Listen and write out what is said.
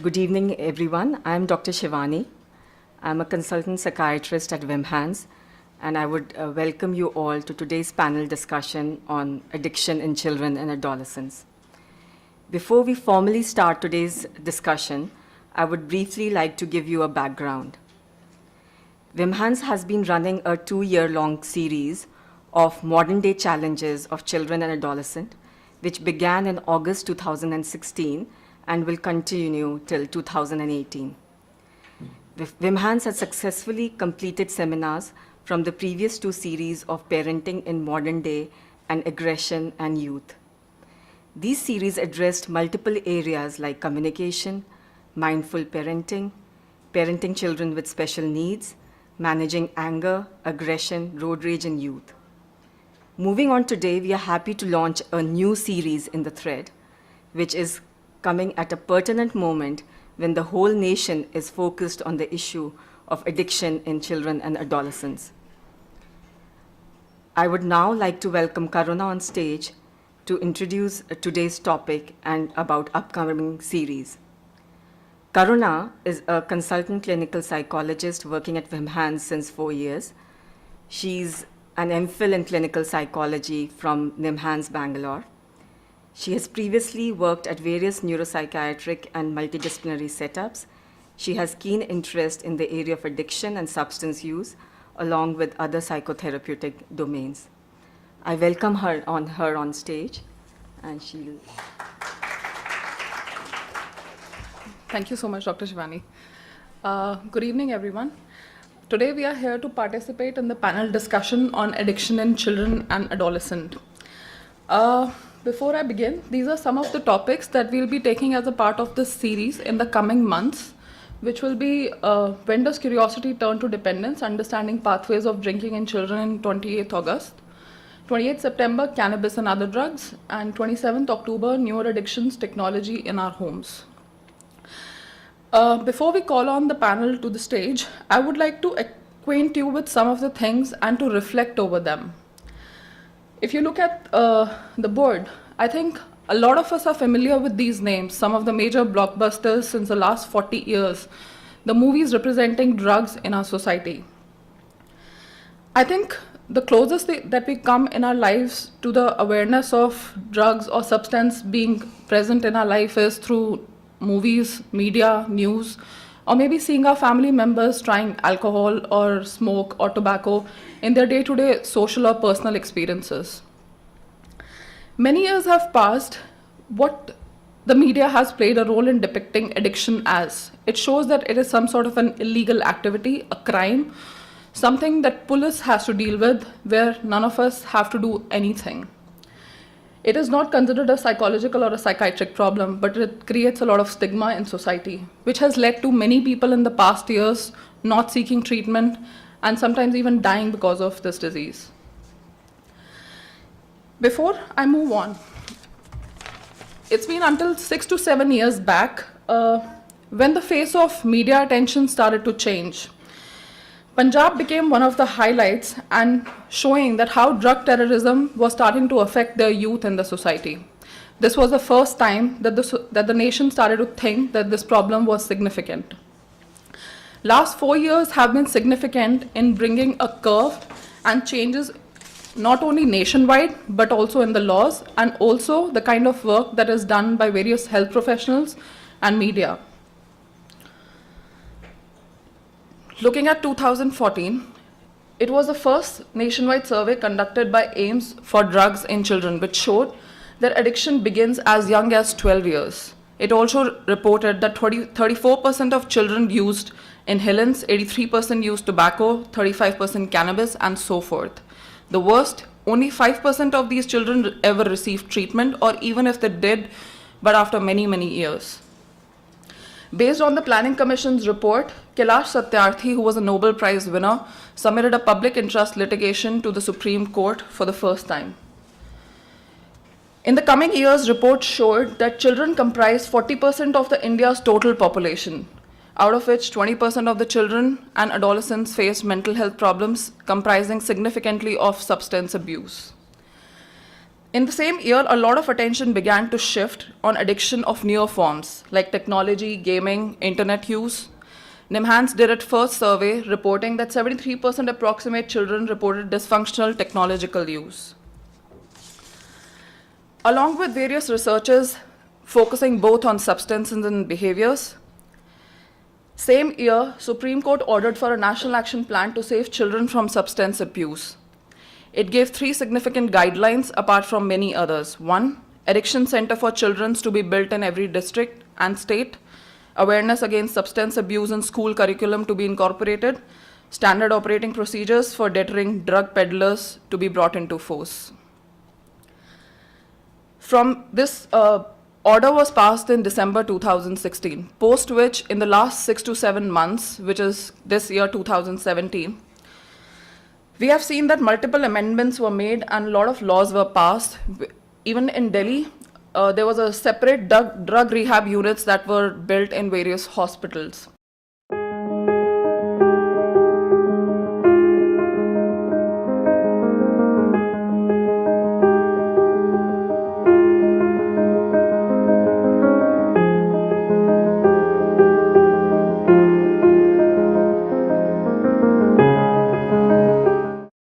Good evening, everyone. I'm Dr. Shivani. I'm a consultant psychiatrist at WIMHANS, and I would welcome you all to today's panel discussion on addiction in children and adolescents. Before we formally start today's discussion, I would briefly like to give you a background. WIMHANS has been running a 2-year-long series of modern-day challenges of children and adolescents, which began in August 2016 and will continue till 2018. WIMHANS has successfully completed seminars from the previous 2 series of Parenting in Modern Day and Aggression and Youth. These series addressed multiple areas like communication, mindful parenting, parenting children with special needs, managing anger, aggression, road rage, and youth. Moving on today, we are happy to launch a new series in the thread, which is coming at a pertinent moment when the whole nation is focused on the issue of addiction in children and adolescents. I would now like to welcome Karuna on stage to introduce today's topic and about upcoming series. Karuna is a consultant clinical psychologist working at WIMHANS since 4 years. She's an MPhil in clinical psychology from NIMHANS, Bangalore. She has previously worked at various neuropsychiatric and multidisciplinary setups. She has keen interest in the area of addiction and substance use, along with other psychotherapeutic domains. I welcome her on stage, and she'll... Thank you so much, Dr. Shivani. Good evening, everyone. Today we are here to participate in the panel discussion on addiction in children and adolescents. Before I begin, these are some of the topics that we'll be taking as a part of this series in the coming months, which will be when does curiosity turn to dependence, understanding pathways of drinking in children in 28th August, 28th September, cannabis and other drugs, and 27th October, newer addictions, technology in our homes. Before we call on the panel to the stage, I would like to acquaint you with some of the things and to reflect over them. If you look at the board, I think a lot of us are familiar with these names, some of the major blockbusters since the last 40 years, the movies representing drugs in our society. I think the closest that we come in our lives to the awareness of drugs or substance being present in our life is through movies, media, news, or maybe seeing our family members trying alcohol or smoke or tobacco in their day-to-day social or personal experiences. Many years have passed. What the media has played a role in depicting addiction as. It shows that it is some sort of an illegal activity, a crime, something that police has to deal with, where none of us have to do anything. It is not considered a psychological or a psychiatric problem, but it creates a lot of stigma in society, which has led to many people in the past years not seeking treatment and sometimes even dying because of this disease. Before I move on, it's been until 6 to 7 years back when the face of media attention started to change. Punjab became one of the highlights and showing that how drug terrorism was starting to affect the youth in the society. This was the first time that the nation started to think that this problem was significant. Last 4 years have been significant in bringing a curve and changes not only nationwide, but also in the laws and also the kind of work that is done by various health professionals and media. Looking at 2014, it was the first nationwide survey conducted by AIMS for drugs in children, which showed that addiction begins as young as 12 years. It also reported that 34% of children used inhalants, 83% used tobacco, 35% cannabis, and so forth. The worst, only 5% of these children ever received treatment, or even if they did, but after many, many years. Based on the Planning Commission's report, Kailash Satyarthi, who was a Nobel Prize winner, submitted a public interest litigation to the Supreme Court for the first time. In the coming years, reports showed that children comprise 40% of the India's total population, out of which 20% of the children and adolescents face mental health problems comprising significantly of substance abuse. In the same year, a lot of attention began to shift on addiction of newer forms like technology, gaming, internet use. NIMHANS did its first survey reporting that 73% approximate children reported dysfunctional technological use. Along with various researchers focusing both on substances and behaviors, same year, Supreme Court ordered for a national action plan to save children from substance abuse. It gave 3 significant guidelines apart from many others. 1, addiction center for children to be built in every district and state. Awareness against substance abuse in school curriculum to be incorporated. Standard operating procedures for deterring drug peddlers to be brought into force. From this order was passed in December 2016, post which in the last 6 to 7 months, which is this year 2017, we have seen that multiple amendments were made and a lot of laws were passed. Even in Delhi, there was a separate drug rehab units that were built in various hospitals.